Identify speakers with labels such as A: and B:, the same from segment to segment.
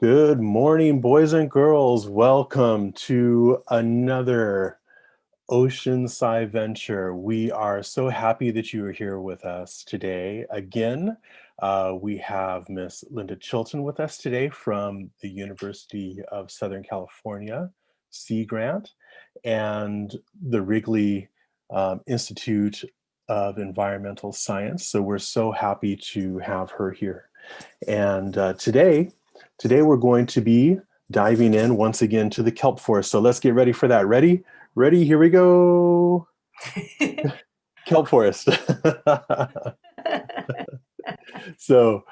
A: Good morning, boys and girls. Welcome to another Oceanside venture. We are so happy that you are here with us today. Again, we have Miss Linda Chilton with us today from the University of Southern California Sea Grant and the Wrigley Institute of Environmental Science. So we're so happy to have her here. And today we're going to be diving in once again to the kelp forest. So let's get ready for that. Ready? Ready? Here we go. Kelp forest. So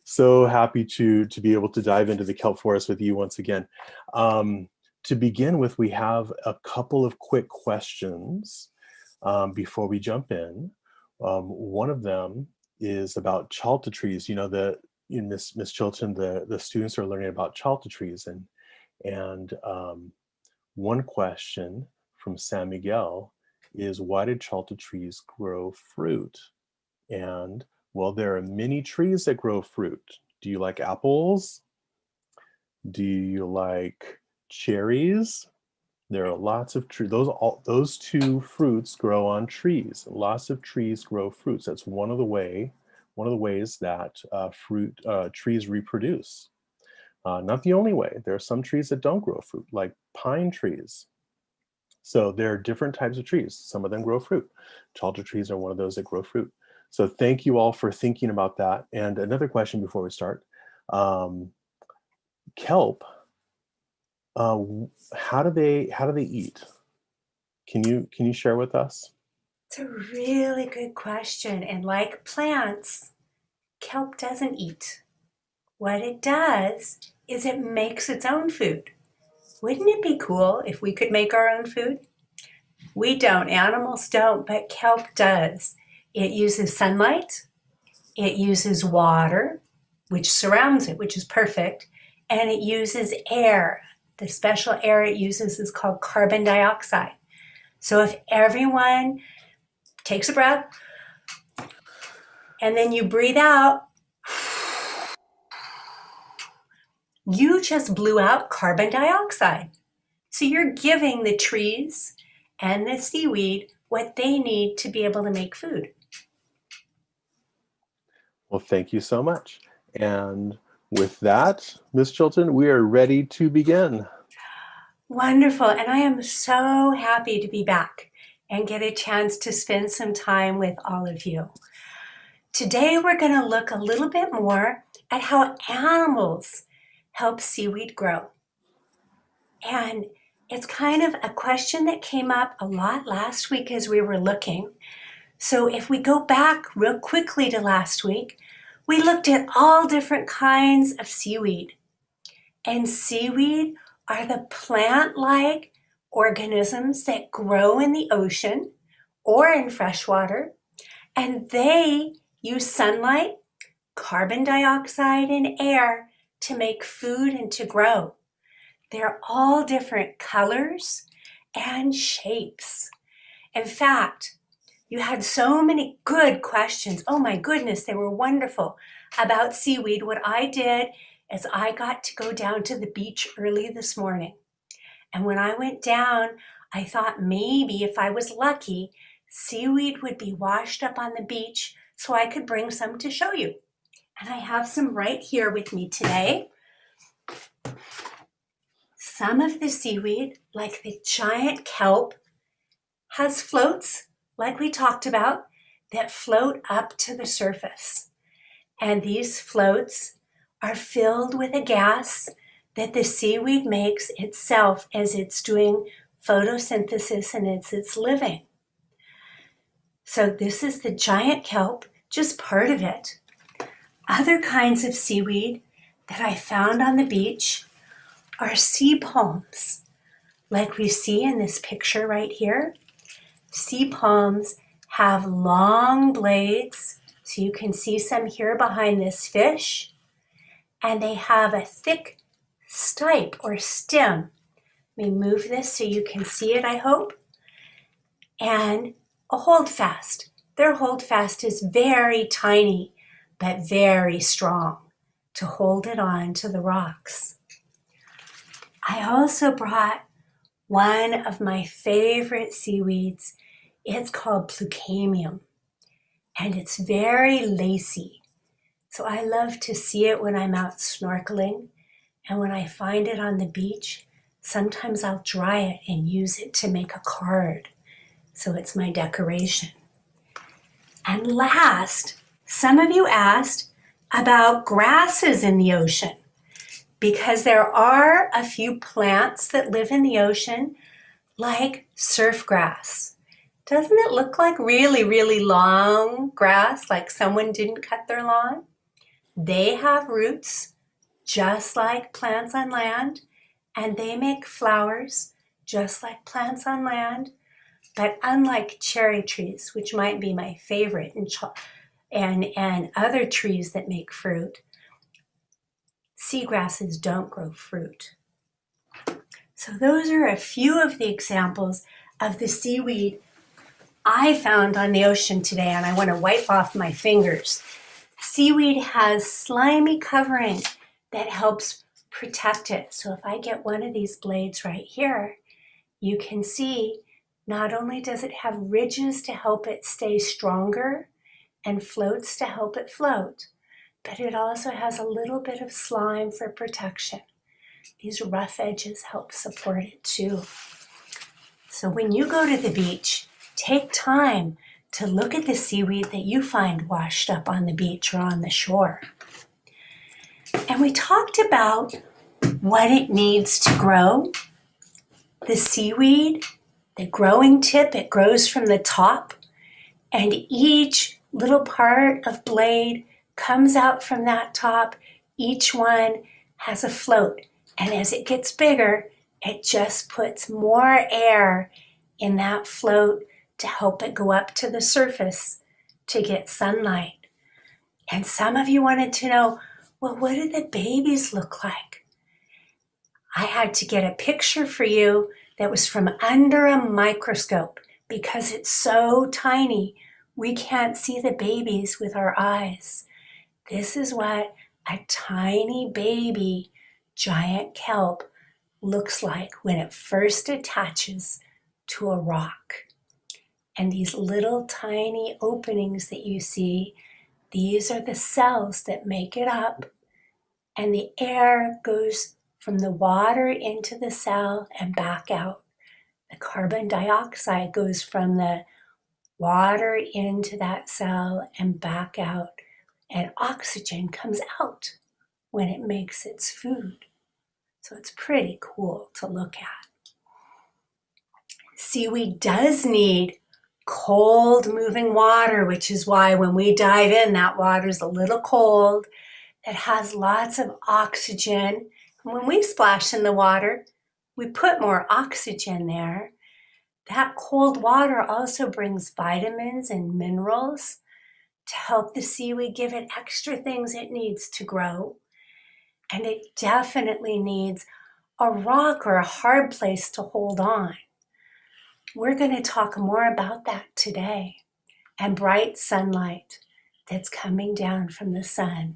A: so happy to be able to dive into the kelp forest with you once again. To begin with, we have a couple of quick questions before we jump in. One of them is about chalta trees. You know, Miss Chilton, the students are learning about chalta trees, and one question from San Miguel is, why did chalta trees grow fruit? And well, there are many trees that grow fruit. Do you like apples? Do you like cherries? There are lots of trees. Those two fruits grow on trees. Lots of trees grow fruits. That's one of the ways that trees reproduce. Not the only way. There are some trees that don't grow fruit, like pine trees. So there are different types of trees. Some of them grow fruit. Chalta trees are one of those that grow fruit. So thank you all for thinking about that. And another question before we start. Kelp, how do they eat? Can you share with us?
B: It's a really good question. And like plants, kelp doesn't eat. What it does is it makes its own food. Wouldn't it be cool if we could make our own food? We don't, animals don't, but kelp does. It uses sunlight, it uses water, which surrounds it, which is perfect, and it uses air. The special air it uses is called carbon dioxide. So if everyone takes a breath and then you breathe out, you just blew out carbon dioxide. So you're giving the trees and the seaweed what they need to be able to make food.
A: Well, thank you so much. And with that, Miss Chilton, we are ready to begin.
B: Wonderful. And I am so happy to be back and get a chance to spend some time with all of you. Today, we're going to look a little bit more at how animals help seaweed grow. And it's kind of a question that came up a lot last week as we were looking. So if we go back real quickly to last week, we looked at all different kinds of seaweed. And seaweed are the plant-like organisms that grow in the ocean or in freshwater, and they use sunlight, carbon dioxide, and air to make food and to grow. They're all different colors and shapes. In fact, you had so many good questions. Oh my goodness, they were wonderful about seaweed. What I did is I got to go down to the beach early this morning. And when I went down, I thought maybe if I was lucky, seaweed would be washed up on the beach so I could bring some to show you. And I have some right here with me today. Some of the seaweed, like the giant kelp, has floats, like we talked about, that float up to the surface. And these floats are filled with a gas that the seaweed makes itself as it's doing photosynthesis and it's living. So this is the giant kelp, just part of it. Other kinds of seaweed that I found on the beach are sea palms, like we see in this picture right here. Sea palms have long blades, so you can see some here behind this fish, and they have a thick stipe or stem. Let me move this so you can see it, I hope. And a holdfast. Their holdfast is very tiny, but very strong to hold it on to the rocks. I also brought one of my favorite seaweeds. It's called Plucamium, and it's very lacy. So I love to see it when I'm out snorkeling, and when I find it on the beach, sometimes I'll dry it and use it to make a card. So it's my decoration. And last, some of you asked about grasses in the ocean, because there are a few plants that live in the ocean, like surf grass. Doesn't it look like really, really long grass, like someone didn't cut their lawn? They have roots just like plants on land, and they make flowers just like plants on land. But unlike cherry trees, which might be my favorite, and other trees that make fruit, seagrasses don't grow fruit. So those are a few of the examples of the seaweed I found on the ocean today, and I want to wipe off my fingers. Seaweed has slimy covering that helps protect it. So if I get one of these blades right here, you can see not only does it have ridges to help it stay stronger and floats to help it float, but it also has a little bit of slime for protection. These rough edges help support it too. So when you go to the beach, take time to look at the seaweed that you find washed up on the beach or on the shore. And we talked about what it needs to grow. The seaweed, the growing tip, it grows from the top, and each little part of blade comes out from that top. Each one has a float, and as it gets bigger, it just puts more air in that float to help it go up to the surface to get sunlight. And some of you wanted to know, well, what do the babies look like? I had to get a picture for you that was from under a microscope because it's so tiny, we can't see the babies with our eyes. This is what a tiny baby giant kelp looks like when it first attaches to a rock. And these little tiny openings that you see, these are the cells that make it up, and the air goes from the water into the cell and back out. The carbon dioxide goes from the water into that cell and back out, and oxygen comes out when it makes its food. So it's pretty cool to look at. Seaweed does need cold moving water, which is why when we dive in, that water's a little cold. It has lots of oxygen. And when we splash in the water, we put more oxygen there. That cold water also brings vitamins and minerals to help the seaweed give it extra things it needs to grow. And it definitely needs a rock or a hard place to hold on. We're going to talk more about that today, and bright sunlight that's coming down from the sun.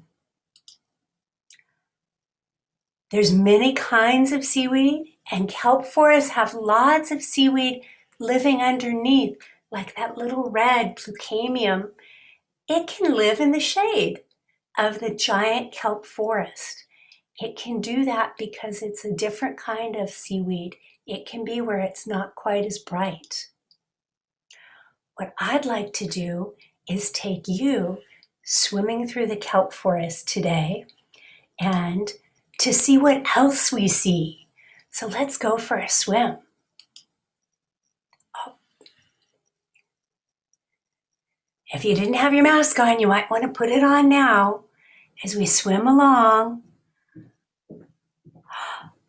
B: There's many kinds of seaweed, and kelp forests have lots of seaweed living underneath, like that little red Plucamium. It can live in the shade of the giant kelp forest. It can do that because it's a different kind of seaweed. It can be where it's not quite as bright. What I'd like to do is take you swimming through the kelp forest today and to see what else we see. So let's go for a swim. Oh. If you didn't have your mask on, you might want to put it on now as we swim along.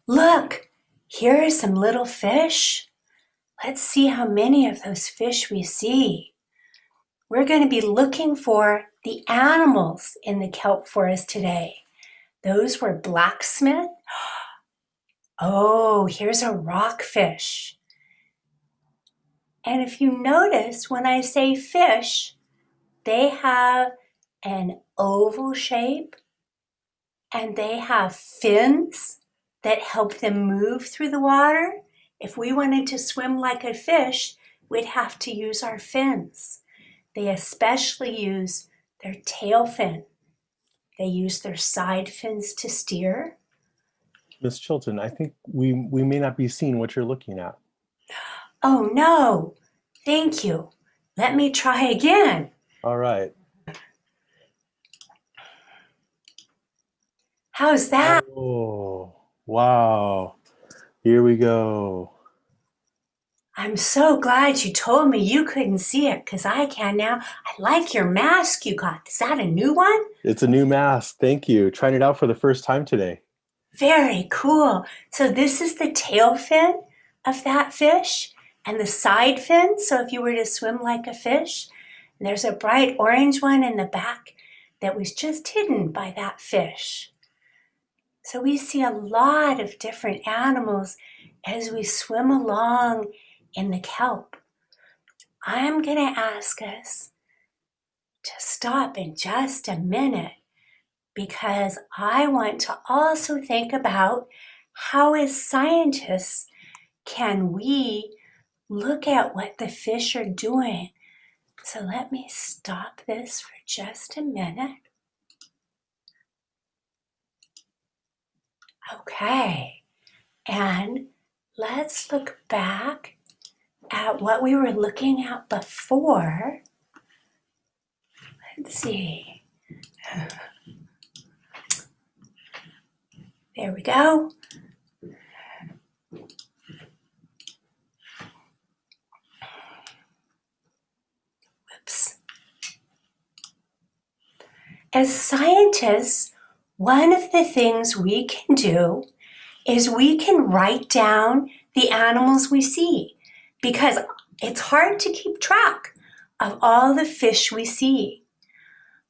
B: Look, here are some little fish. Let's see how many of those fish we see. We're going to be looking for the animals in the kelp forest today. Those were blacksmith. Oh, here's a rockfish. And if you notice, when I say fish, they have an oval shape and they have fins that help them move through the water. If we wanted to swim like a fish, we'd have to use our fins. They especially use their tail fin. They use their side fins to steer.
A: Miss Chilton, I think we may not be seeing what you're looking at.
B: Oh no, thank you. Let me try again.
A: All right.
B: How's that?
A: Oh, wow. Here we go.
B: I'm so glad you told me you couldn't see it because I can now. I like your mask you got. Is that a new one?
A: It's a new mask. Thank you. Trying it out for the first time today.
B: Very cool. So this is the tail fin of that fish and the side fin. So if you were to swim like a fish, and there's a bright orange one in the back that was just hidden by that fish. So we see a lot of different animals as we swim along in the kelp. I'm going to ask us to stop in just a minute because I want to also think about how, as scientists, can we look at what the fish are doing. So let me stop this for just a minute. Okay, and let's look back at what we were looking at before. Let's see. There we go. Whoops. As scientists, one of the things we can do is we can write down the animals we see because it's hard to keep track of all the fish we see.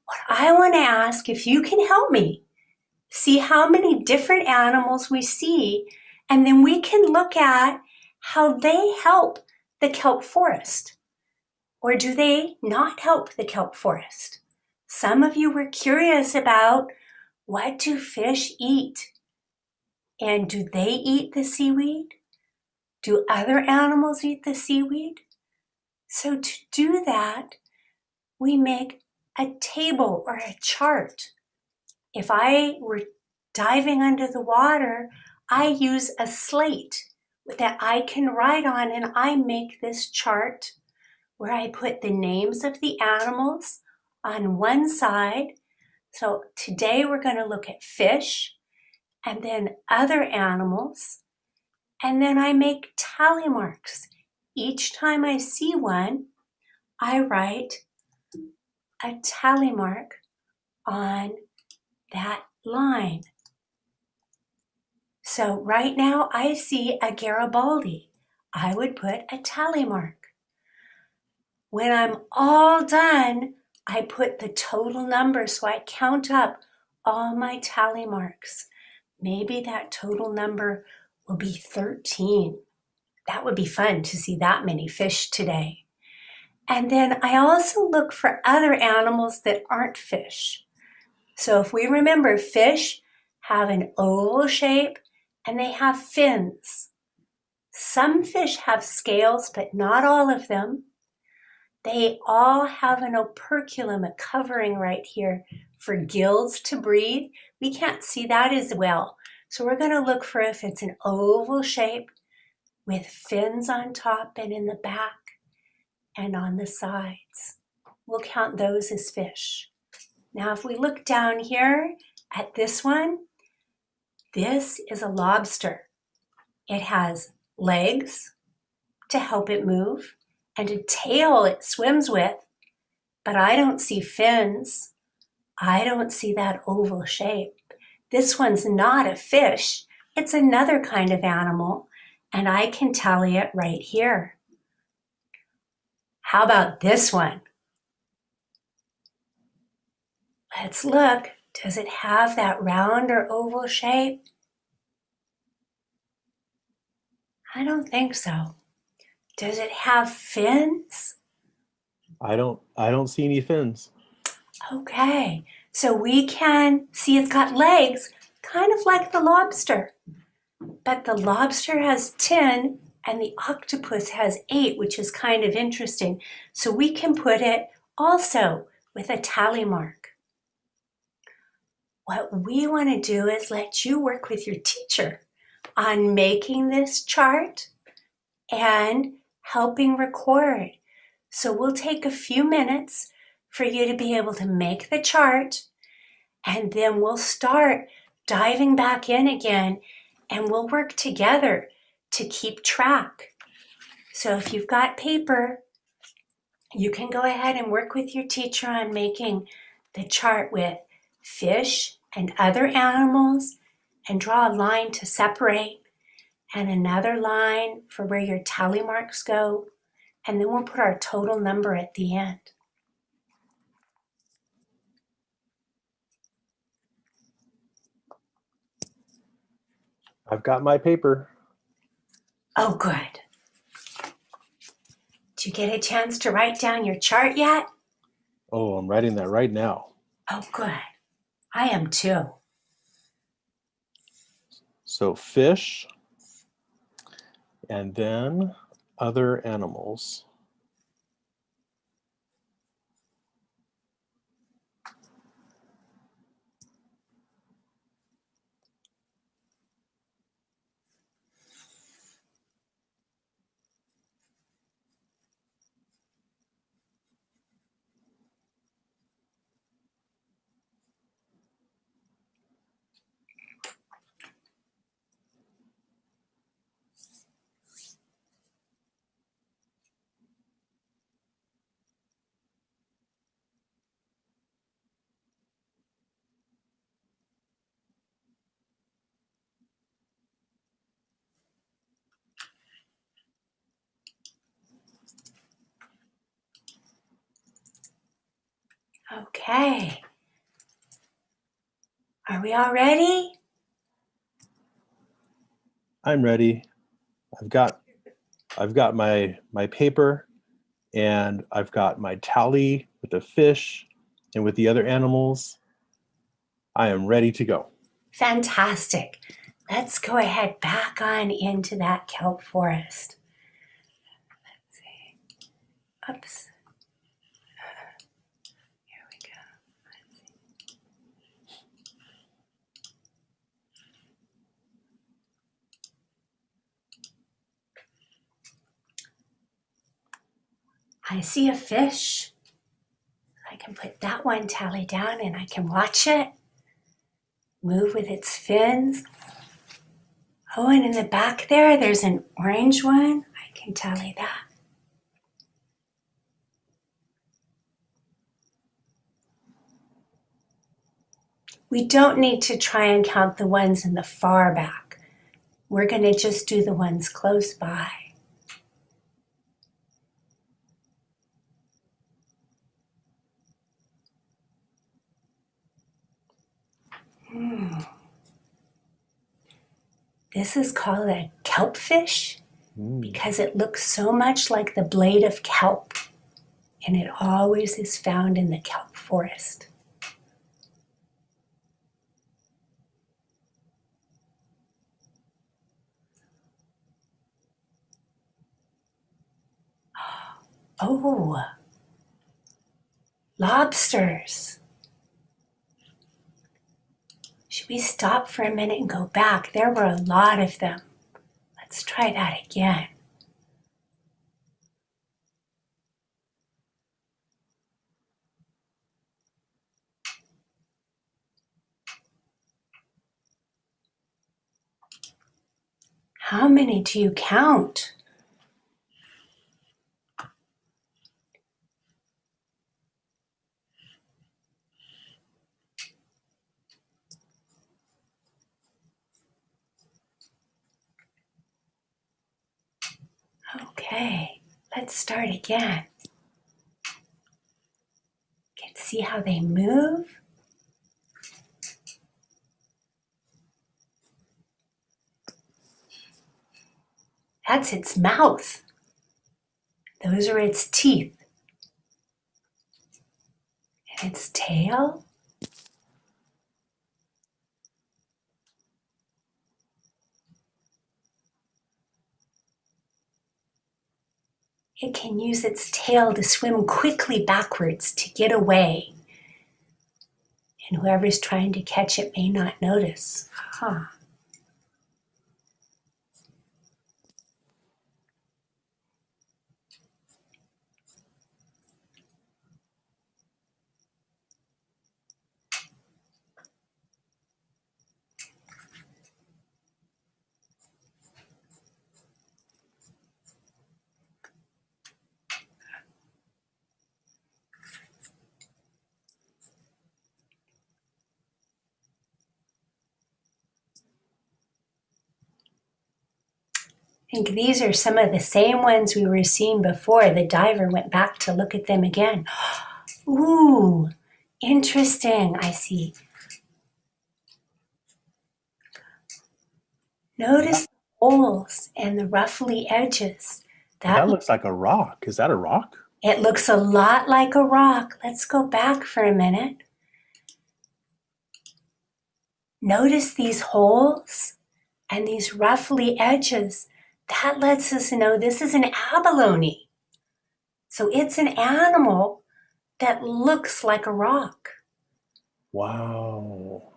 B: What I want to ask if you can help me see how many different animals we see, and then we can look at how they help the kelp forest. Or do they not help the kelp forest? Some of you were curious about what do fish eat? And do they eat the seaweed? Do other animals eat the seaweed? So to do that, we make a table or a chart. If I were diving under the water, I use a slate that I can write on, and I make this chart where I put the names of the animals on one side. So today we're going to look at fish and then other animals. And then I make tally marks. Each time I see one, I write a tally mark on that line. So right now I see a Garibaldi. I would put a tally mark. When I'm all done, I put the total number so I count up all my tally marks. Maybe that total number will be 13. That would be fun to see that many fish today. And then I also look for other animals that aren't fish. So if we remember, fish have an oval shape and they have fins. Some fish have scales, but not all of them. They all have an operculum, a covering right here for gills to breathe. We can't see that as well. So we're going to look for if it's an oval shape with fins on top and in the back and on the sides. We'll count those as fish. Now, if we look down here at this one, this is a lobster. It has legs to help it move and a tail it swims with, but I don't see fins. I don't see that oval shape. This one's not a fish. It's another kind of animal, and I can tally it right here. How about this one? Let's look. Does it have that round or oval shape? I don't think so. Does it have fins?
A: I don't see any fins.
B: Okay, So we can see it's got legs, kind of like the lobster. But the lobster has 10 and the octopus has 8, which is kind of interesting. So we can put it also with a tally mark. What we want to do is let you work with your teacher on making this chart and helping record. So we'll take a few minutes for you to be able to make the chart, and then we'll start diving back in again, and we'll work together to keep track. So if you've got paper, you can go ahead and work with your teacher on making the chart with fish and other animals, and draw a line to separate and another line for where your tally marks go. And then we'll put our total number at the end.
A: I've got my paper.
B: Oh, good. Did you get a chance to write down your chart yet?
A: Oh, I'm writing that right now.
B: Oh, good. I am too.
A: So fish, and then other animals.
B: Okay. Are we all ready?
A: I'm ready. I've got my paper, and I've got my tally with the fish and with the other animals. I am ready to go.
B: Fantastic. Let's go ahead back on into that kelp forest. Let's see. Oops. Here we go. I see a fish. I can put that one tally down and I can watch it move with its fins. Oh, and in the back there, there's an orange one. I can tally that. We don't need to try and count the ones in the far back. We're going to just do the ones close by. This is called a kelp fish because it looks so much like the blade of kelp, and it always is found in the kelp forest. Oh, lobsters. Should we stop for a minute and go back? There were a lot of them. Let's try that again. How many do you count? Okay, let's start again. Can see how they move? That's its mouth. Those are its teeth. And its tail? It can use its tail to swim quickly backwards to get away. And whoever's trying to catch it may not notice. Huh. I think these are some of the same ones we were seeing before. The diver went back to look at them again. Ooh, interesting. I see. Notice the holes and the ruffly edges.
A: That looks like a rock. Is that a rock?
B: It looks a lot like a rock. Let's go back for a minute. Notice these holes and these ruffly edges. That lets us know this is an abalone. So it's an animal that looks like a rock.
A: Wow.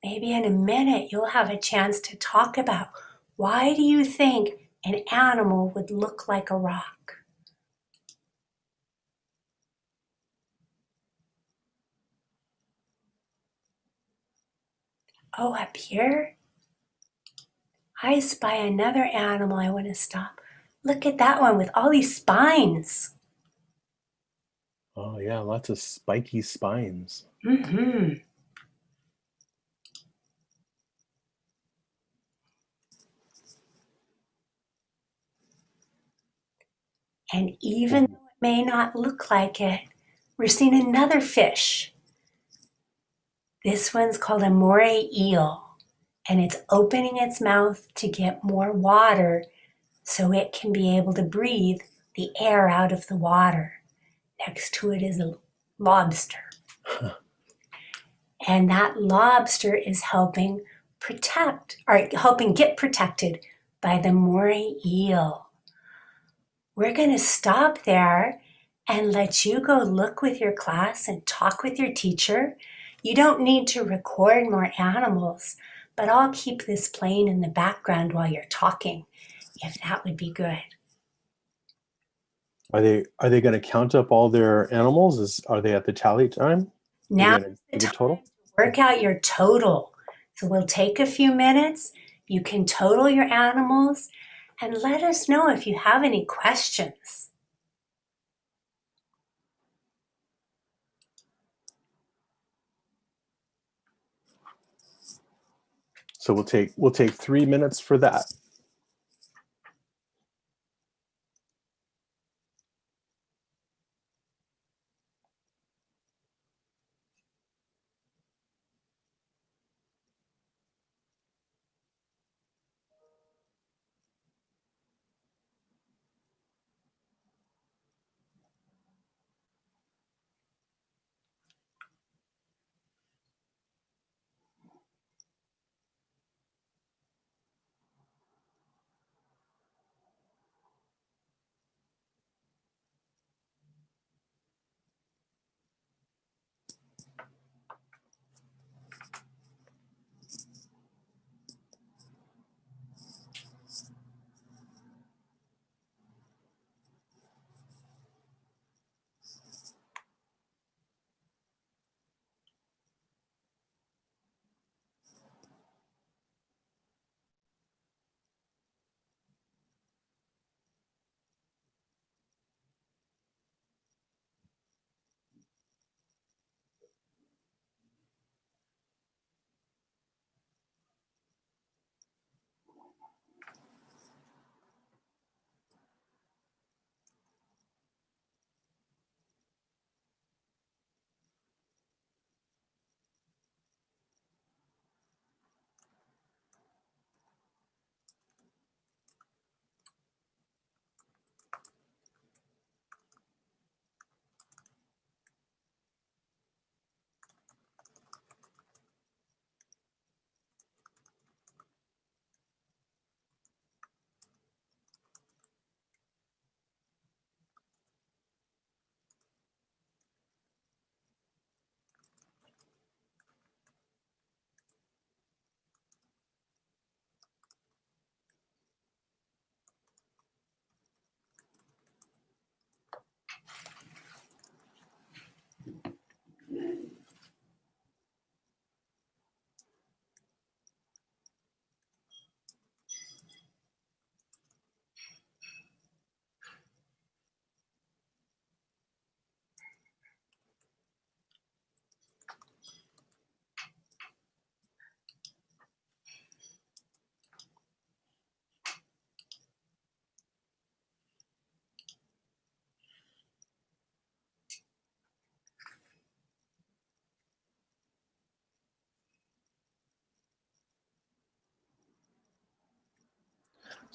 B: Maybe in a minute you'll have a chance to talk about why do you think an animal would look like a rock? Oh, up here? I spy another animal I want to stop. Look at that one with all these spines.
A: Oh yeah, lots of spiky spines.
B: Mm-hmm. And even though it may not look like it, we're seeing another fish. This one's called a moray eel, and it's opening its mouth to get more water so it can be able to breathe the air out of the water. Next to it is a lobster. And that lobster is helping protect, or helping get protected by the moray eel. We're going to stop there and let you go look with your class and talk with your teacher. You don't need to record more animals, but I'll keep this playing in the background while you're talking, if that would be good.
A: Are they going to count up all their animals? Are they at the tally time?
B: Now
A: Are they give a total?
B: work out your total. So we'll take a few minutes. You can total your animals and let us know if you have any questions.
A: So we'll take 3 minutes for that.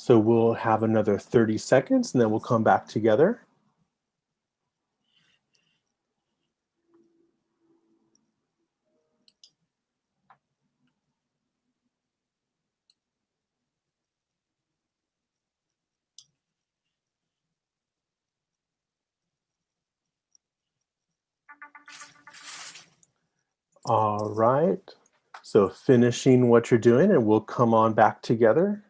A: So we'll have another 30 seconds and then we'll come back together. All right. So finishing what you're doing and we'll come on back together.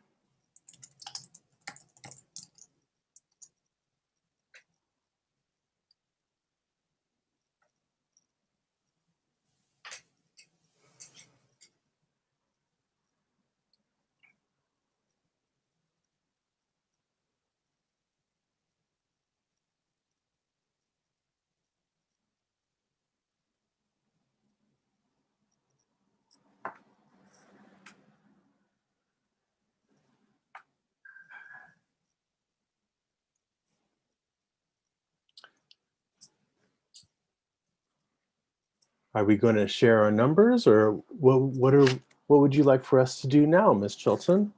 A: Are we going to share our numbers, or what would you like for us to do now, Miss Chilton?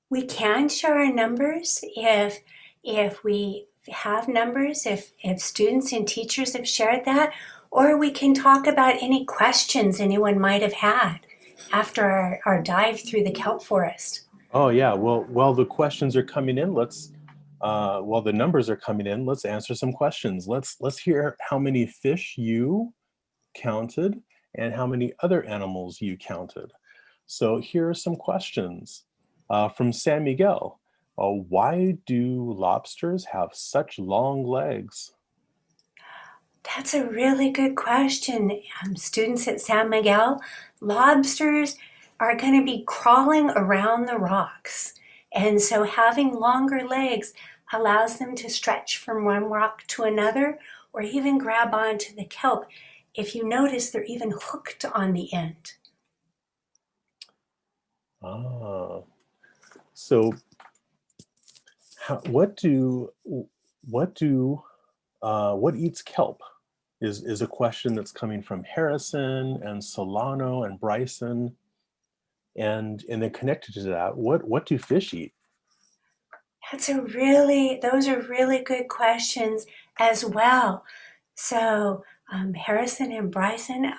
B: We can share our numbers if we have numbers, if students and teachers have shared that, or we can talk about any questions anyone might have had after our dive through the kelp forest.
A: Oh yeah. Well, while the questions are coming in, while the numbers are coming in, let's answer some questions. Let's hear how many fish you counted and how many other animals you counted. So here are some questions from San Miguel. Why do lobsters have such long legs?
B: That's a really good question. Students at San Miguel, lobsters are going to be crawling around the rocks. And so having longer legs allows them to stretch from one rock to another or even grab onto the kelp. If you notice, they're even hooked on the end.
A: Ah, so what do what eats kelp is a question that's coming from Harrison and Solano and Bryson, and then connected to that, what do fish eat?
B: Those are really good questions as well. So Harrison and Bryson,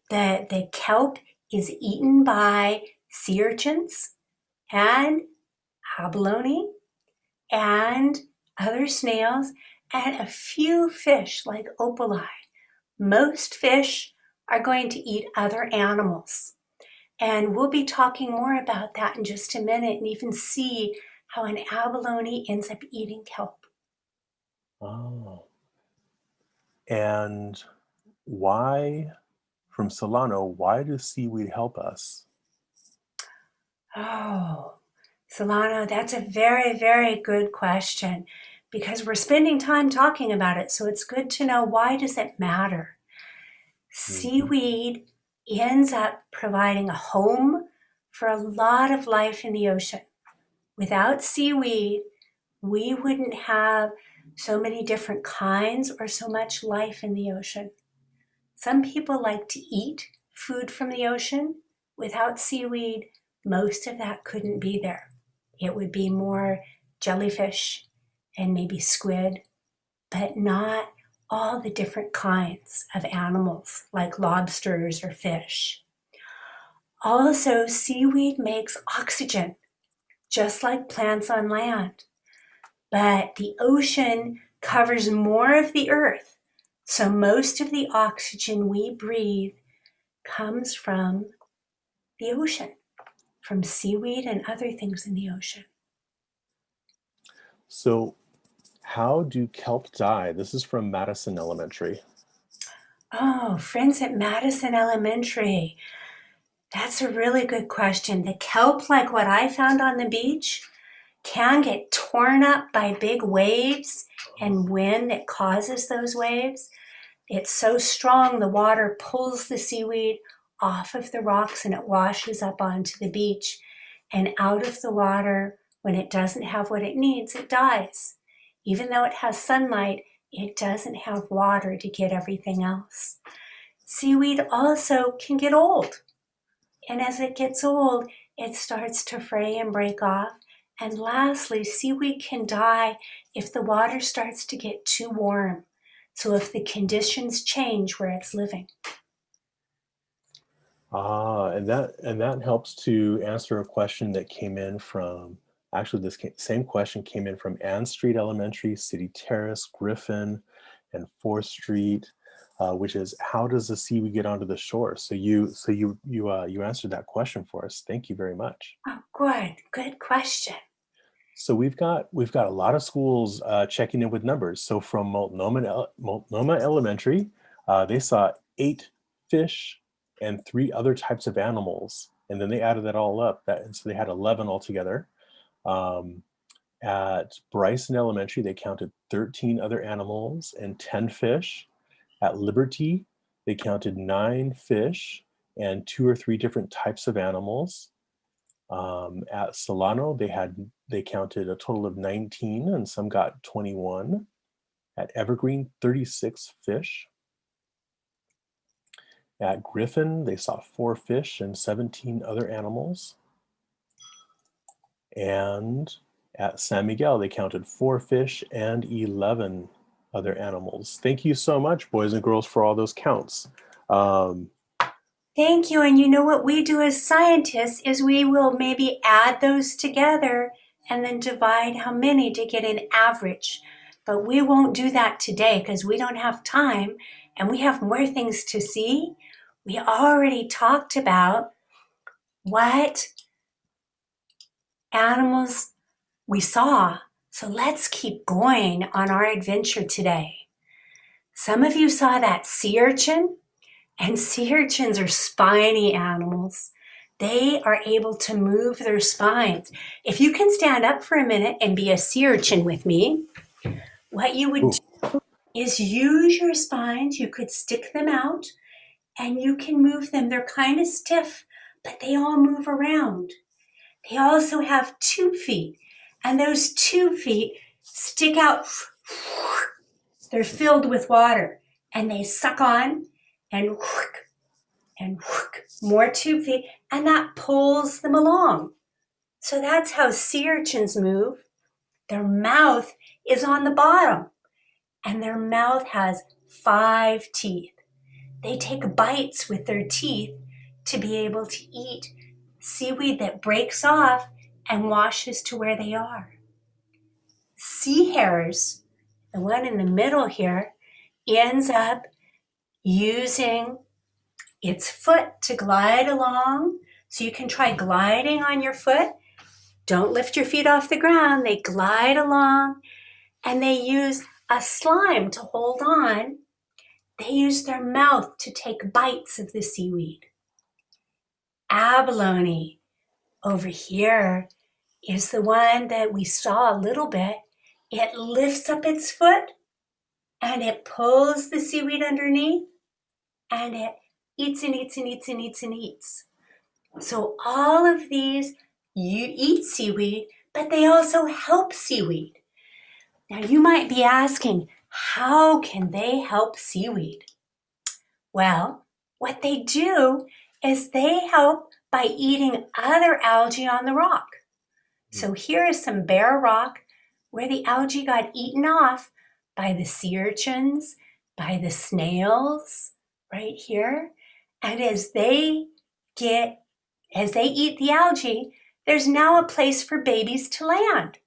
B: the kelp is eaten by sea urchins and abalone and other snails and a few fish like opali. Most fish are going to eat other animals. And we'll be talking more about that in just a minute and even see how an abalone ends up eating kelp.
A: Oh, and why, from Solano, why does seaweed help us?
B: Oh, Solano, that's a very, very good question because we're spending time talking about it. So it's good to know, why does it matter?
A: Mhm.
B: Seaweed ends up providing a home for a lot of life in the ocean. Without seaweed, we wouldn't have so many different kinds or so much life in the ocean. Some people like to eat food from the ocean. Without seaweed, most of that couldn't be there. It would be more jellyfish and maybe squid, but not all the different kinds of animals like lobsters or fish. Also, seaweed makes oxygen, just like plants on land. But the ocean covers more of the earth, so most of the oxygen we breathe comes from the ocean, from seaweed and other things in the ocean.
A: So how do kelp die? This is from Madison Elementary.
B: Oh, friends at Madison Elementary. That's a really good question. The kelp, like what I found on the beach, can get torn up by big waves and wind that causes those waves. It's so strong, the water pulls the seaweed off of the rocks and it washes up onto the beach. And out of the water, when it doesn't have what it needs, it dies. Even though it has sunlight, it doesn't have water to get everything else. Seaweed also can get old. And as it gets old, it starts to fray and break off. And lastly, seaweed can die if the water starts to get too warm. So if the conditions change where it's living.
A: And that helps to answer a question that came in from, actually same question came in from Ann Street Elementary, City Terrace, Griffin, and 4th Street, which is, how does the seaweed get onto the shore? So you answered that question for us. Thank you very much.
B: Oh, good question.
A: So we've got a lot of schools checking in with numbers. So from Multnomah Elementary, they saw 8 fish and 3 other types of animals, and then they added that all up. And so they had 11 altogether. At Bryson Elementary, they counted 13 other animals and 10 fish. At Liberty, they counted 9 fish and 2 or 3 different types of animals. At Solano, they counted a total of 19, and some got 21. At Evergreen, 36 fish. At Griffin, they saw 4 fish and 17 other animals. And at San Miguel, they counted 4 fish and 11 other animals. Thank you so much, boys and girls, for all those counts.
B: Thank you. And you know what we do as scientists is we will maybe add those together and then divide how many to get an average. But we won't do that today because we don't have time and we have more things to see. We already talked about what animals we saw. So let's keep going on our adventure today. Some of you saw that sea urchin. And sea urchins are spiny animals. They are able to move their spines. If you can stand up for a minute and be a sea urchin with me, what you would do is use your spines. You could stick them out and you can move them. They're kind of stiff, but they all move around. They also have 2 feet, and those 2 feet stick out. They're filled with water, and they suck on and more 2 feet, and that pulls them along. So that's how sea urchins move. Their mouth is on the bottom, and their mouth has 5 teeth. They take bites with their teeth to be able to eat seaweed that breaks off and washes to where they are. Sea hares, the one in the middle here, ends up using its foot to glide along. So you can try gliding on your foot. Don't lift your feet off the ground. They glide along and they use a slime to hold on. They use their mouth to take bites of the seaweed. Abalone over here is the one that we saw a little bit. It lifts up its foot and it pulls the seaweed underneath and it eats and eats and eats and eats and eats. So all of these, you eat seaweed, but they also help seaweed. Now you might be asking, how can they help seaweed? Well, what they do is they help by eating other algae on the rock. So here is some bare rock where the algae got eaten off by the sea urchins, by the snails, right here. And as they eat the algae, there's now a place for babies to land.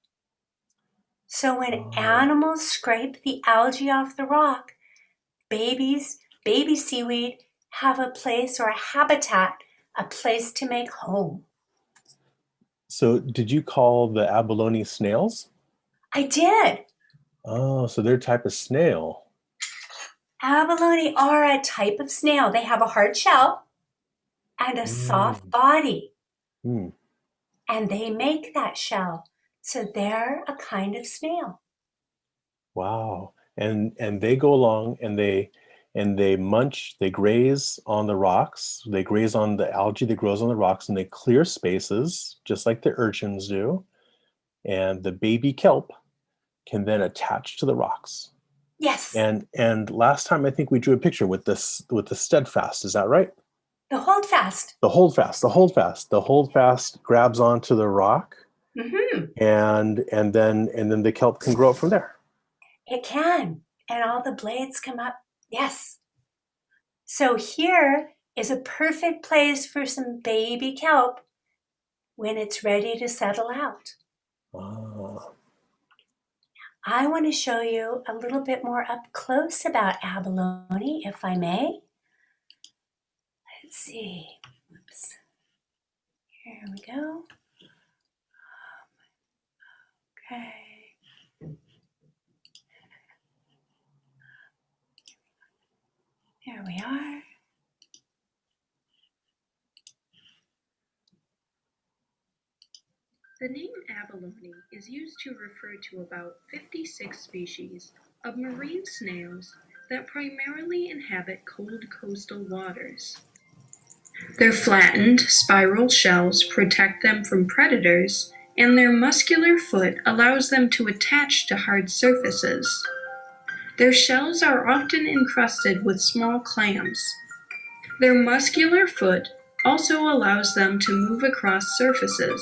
B: So when animals scrape the algae off the rock, baby seaweed have a place or a habitat, a place to make home.
A: So did you call the abalone snails?
B: I did.
A: Oh, so they're a type of snail.
B: Abalone are a type of snail. They have a hard shell and a soft body.
A: Mm.
B: And they make that shell. So they're a kind of snail.
A: Wow. And they go along and they munch, they graze on the rocks, they graze on the algae that grows on the rocks, and they clear spaces just like the urchins do. And the baby kelp can then attach to the rocks.
B: Yes.
A: And last time I think we drew a picture with the steadfast, is that right?
B: The holdfast.
A: The holdfast grabs onto the rock,
B: Mm-hmm.
A: and then the kelp can grow up from there.
B: It can. And all the blades come up. Yes. So here is a perfect place for some baby kelp when it's ready to settle out.
A: Ah,
B: I want to show you a little bit more up close about abalone, if I may. Let's see. Oops. Here we go. Okay. There we are.
C: The name abalone is used to refer to about 56 species of marine snails that primarily inhabit cold coastal waters. Their flattened, spiral shells protect them from predators, and their muscular foot allows them to attach to hard surfaces. Their shells are often encrusted with small clams. Their muscular foot also allows them to move across surfaces.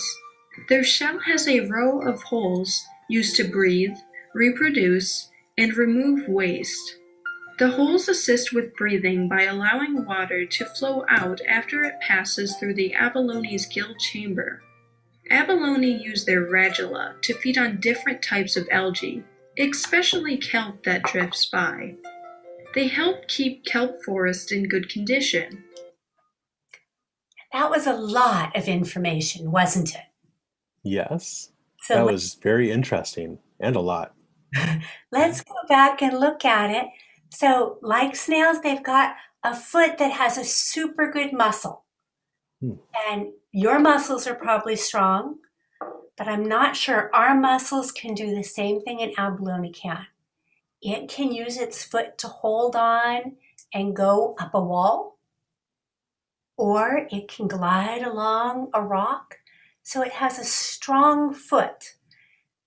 C: Their shell has a row of holes used to breathe, reproduce, and remove waste. The holes assist with breathing by allowing water to flow out after it passes through the abalone's gill chamber. Abalone use their radula to feed on different types of algae, especially kelp that drifts by. They help keep kelp forest in good condition.
B: That was a lot of information, wasn't it?
A: yes, that
B: So
A: was very interesting and a lot.
B: let's go back and look at it. So, like snails, they've got a foot that has a super good muscle.
A: Hmm.
B: And your muscles are probably strong, but I'm not sure our muscles can do the same thing an abalone can. It can use its foot to hold on and go up a wall, or it can glide along a rock. So it has a strong foot,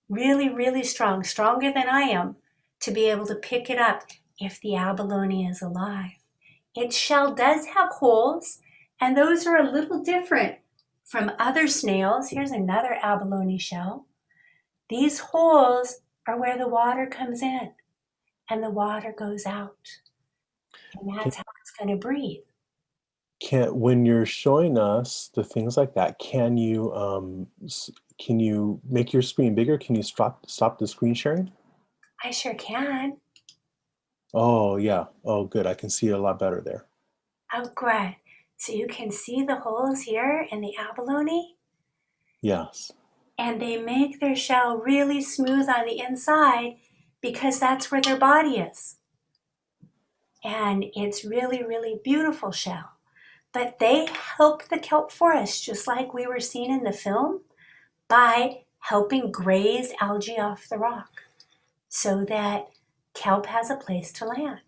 B: really, really strong, stronger than I am, to be able to pick it up if the abalone is alive. Its shell does have holes, and those are a little different from other snails. Here's another abalone shell. These holes are where the water comes in and the water goes out. And
A: Can,
B: that's how it's going to breathe.
A: when you're showing us the things like that, can you make your screen bigger? Can you stop the screen sharing?
B: I sure can.
A: Oh yeah. Oh good. I can see it a lot better there.
B: Oh, good. So you can see the holes here in the abalone,
A: Yes.
B: and they make their shell really smooth on the inside because that's where their body is. And it's really, really beautiful shell. But they help the kelp forest, just like we were seeing in the film, by helping graze algae off the rock so that kelp has a place to land.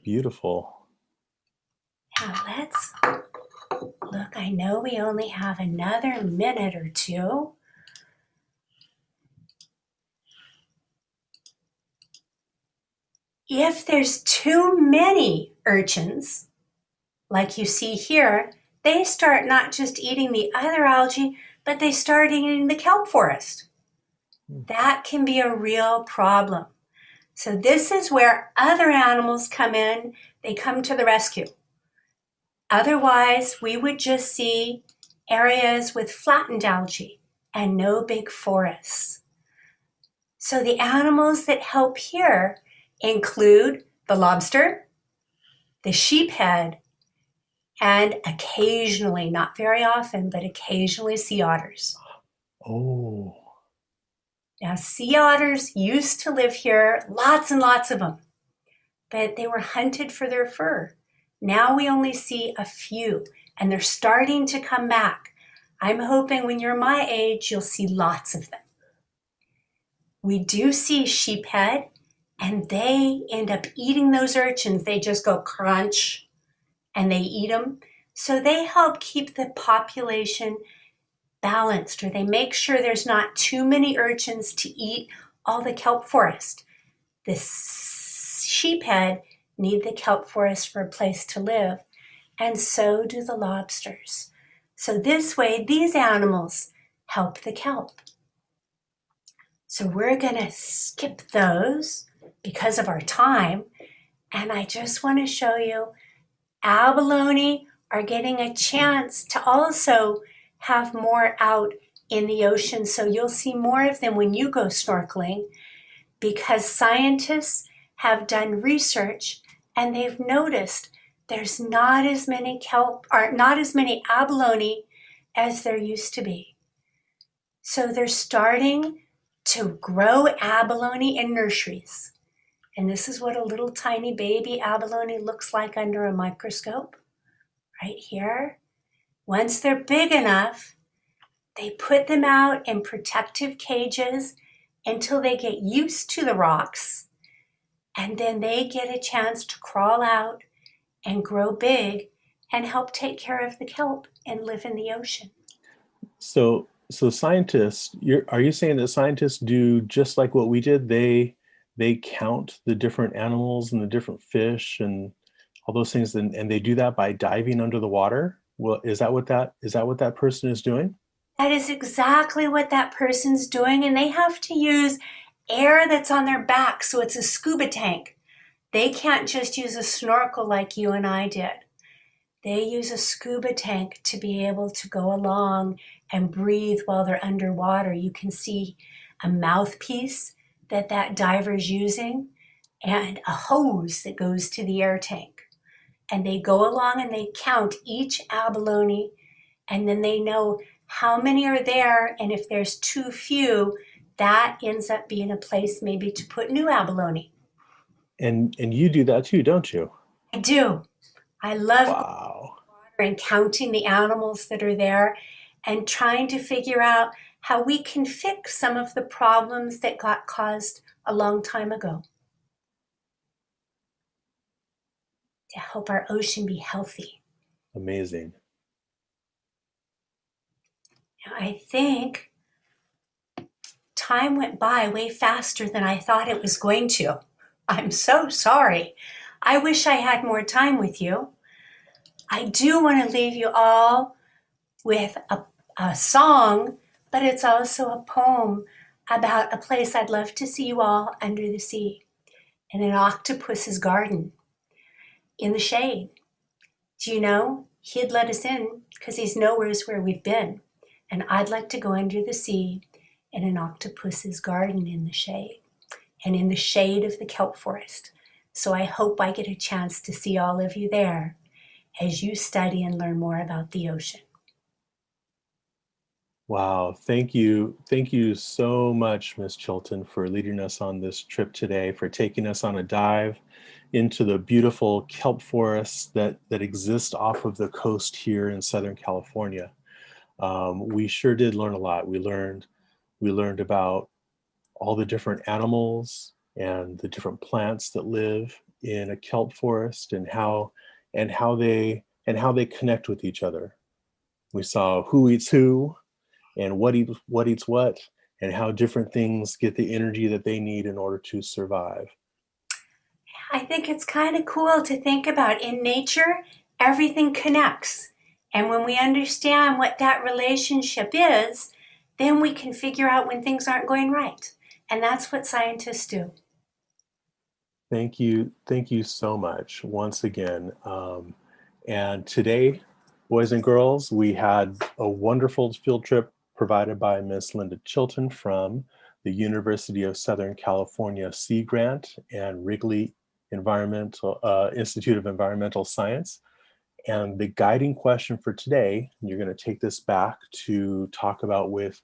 A: Beautiful.
B: Now let's look. I know we only have another minute or two. If there's too many urchins, like you see here, they start not just eating the other algae, but they start eating the kelp forest. That can be a real problem. So this is where other animals come in. They come to the rescue. Otherwise, we would just see areas with flattened algae and no big forests. So the animals that help here include the lobster, the sheephead, and occasionally, not very often, but occasionally sea otters.
A: Oh.
B: Now, sea otters used to live here, lots and lots of them, but they were hunted for their fur. Now we only see a few, and they're starting to come back. I'm hoping when you're my age, you'll see lots of them. We do see sheephead, and they end up eating those urchins. They just go crunch, and they eat them. So they help keep the population balanced, or they make sure there's not too many urchins to eat all the kelp forest. The sheephead need the kelp forest for a place to live, and so do the lobsters. So this way, these animals help the kelp. So we're going to skip those because of our time. And I just want to show you abalone are getting a chance to also have more out in the ocean. So you'll see more of them when you go snorkeling, because scientists have done research and they've noticed there's not as many kelp or not as many abalone as there used to be. So they're starting to grow abalone in nurseries. And this is what a little tiny baby abalone looks like under a microscope, right here. Once they're big enough, they put them out in protective cages until they get used to the rocks. And then they get a chance to crawl out and grow big and help take care of the kelp and live in the ocean.
A: So scientists, are you saying that scientists do just like what we did? They count the different animals and the different fish and all those things, and they do that by diving under the water? Well, is that what that person is doing?
B: That is exactly what that person's doing, and they have to use air that's on their back, so it's a scuba tank. They can't just use a snorkel like you and I did. They use a scuba tank to be able to go along and breathe while they're underwater. You can see a mouthpiece that diver's using and a hose that goes to the air tank. And they go along and they count each abalone, and then they know how many are there, and if there's too few, that ends up being a place maybe to put new abalone.
A: And you do that too, don't you?
B: I do. I love
A: Wow.
B: and counting the animals that are there and trying to figure out how we can fix some of the problems that got caused a long time ago to help our ocean be healthy.
A: Amazing.
B: Now, I think time went by way faster than I thought it was going to. I'm so sorry. I wish I had more time with you. I do want to leave you all with a song, but it's also a poem about a place I'd love to see you all under the sea, in an octopus's garden, in the shade. Do you know, he'd let us in because he's nowheres where we've been. And I'd like to go under the sea in an octopus's garden in the shade, and in the shade of the kelp forest. So I hope I get a chance to see all of you there as you study and learn more about the ocean.
A: Wow. Thank you. Thank you so much, Miss Chilton, for leading us on this trip today, for taking us on a dive into the beautiful kelp forests that exist off of the coast here in Southern California. We sure did learn a lot. We learned about all the different animals and the different plants that live in a kelp forest, and how they connect with each other. We saw who eats who, and what eats what, and how different things get the energy that they need in order to survive.
B: I think it's kind of cool to think about. In nature, everything connects. And when we understand what that relationship is, then we can figure out when things aren't going right. And that's what scientists do.
A: Thank you so much once again. And today, boys and girls, we had a wonderful field trip provided by Miss Linda Chilton from the University of Southern California Sea Grant and Wrigley Institute of Environmental Science. And the guiding question for today, you're going to take this back to talk about with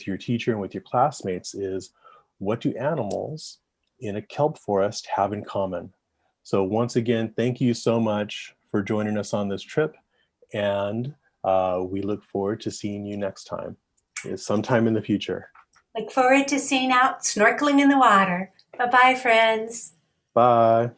A: your teacher and with your classmates, is what do animals in a kelp forest have in common? So once again, thank you so much for joining us on this trip, and we look forward to seeing you next time, sometime in the future.
B: Look forward to seeing out snorkeling in the water. Bye-bye, friends.
A: Bye.